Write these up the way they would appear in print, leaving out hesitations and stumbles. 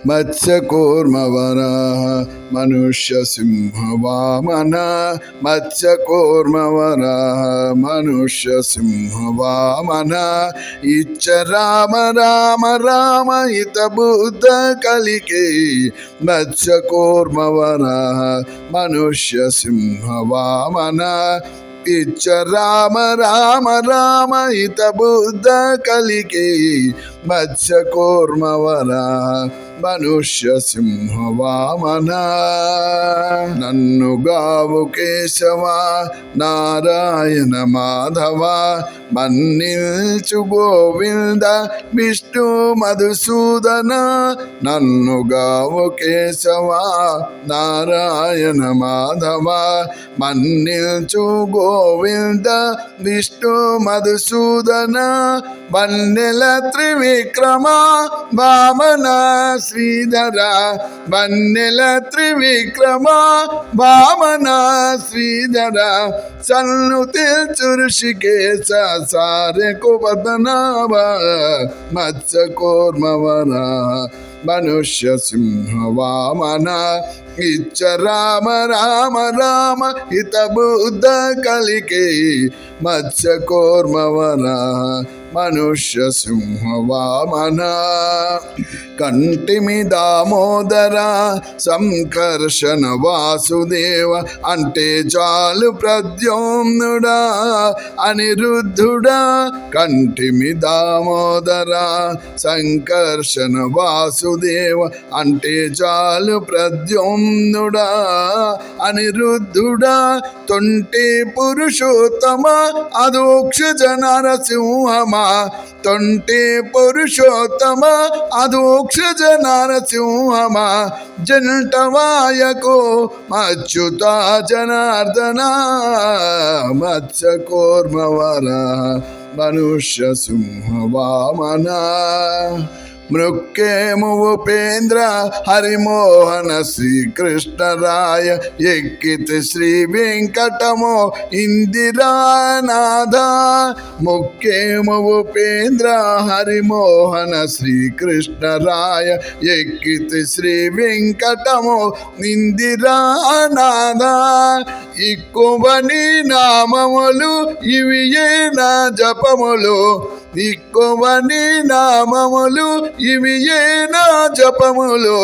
మత్స్యకూర్మవరాహ మనుష్య సింహ వామన మత్స్యకూర్మవరాహ మనుష్య సింహ వామన ఇచ్చ రామ రామ రామ హిత బుద్ధ కలికే మత్స్యకూర్మవరాహ మనుష్య సింహ వామన ఇచ్చ రామ రామ రామ హిత బుద్ధ కలికే మత్స్యకూర్మవరాహ మనుష్య సింహ వామన నన్ను గావు కేశవ నారాయణ మాధవ మన్నిల్చు గోవింద విష్ణు మధుసూదన నన్ను గావు కేశవ నారాయణ మాధవ మన్నిల్చు గోవింద విష్ణు మధుసూదన వన్నెల త్రివిక్రమ వామన శ్రీధర వన్నెల త్రివిక్రమ వామన శ్రీధర సన్ను తెలుచు ఋషికేశ సారెకు పదనాభ మత్స్యకూర్మవరాహ మనుష్య సింహ వామన ఇచ్చ రామ రామ రామ హిత బుద్ధ కలికే మత్స్యకూర్మవరాహ మనుష్య సింహ వామన కంటిమి దామోదర సంకర్షణ వాసుదేవ అంటే చాలు ప్రద్యోమ్నుడా అనిరుద్ధుడా కంటిమి దామోదర సంకర్షణ వాసుదేవ అంటే చాలు ప్రద్యోమ్నుడా అనిరుద్ధుడా తొంటి పురుషోత్తమ అధోక్షజ నరసింహమా తొంటి పురుషోత్తమ అధోక్షజ నరసింహమా జంటవాయకు అచ్యుత జనార్దన మత్స్యకూర్మవరాహ మనుష్య సింహ వామన మృక్కేము ఉపేంద్ర హరిమోహన శ్రీకృష్ణరాయ ఎక్కితి శ్రీ వెంకటమో ఇందిరానాథ ముక్కేము ఉపేంద్ర హరిమోహన శ్రీకృష్ణరాయ ఎక్కితి శ్రీ వెంకటమో ఇందిరానాథ ఇక్కువని నామములు ఇవి ఏ నా జపములు ఇక్కువని నామములు ఇవి ఏ నా జపములు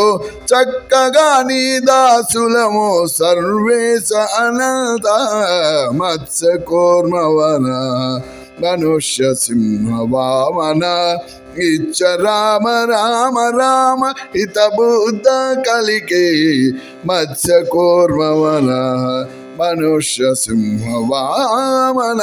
చక్కగా నీ దాసులము సర్వేశ అనంత మత్స్యకూర్మవరాహ మనుష్య సింహ వామన ఇచ్చ రామ రామ రామ హిత బుద్ధ కలికే మత్స్యకూర్మవరాహ మనుష్య సింహ వామన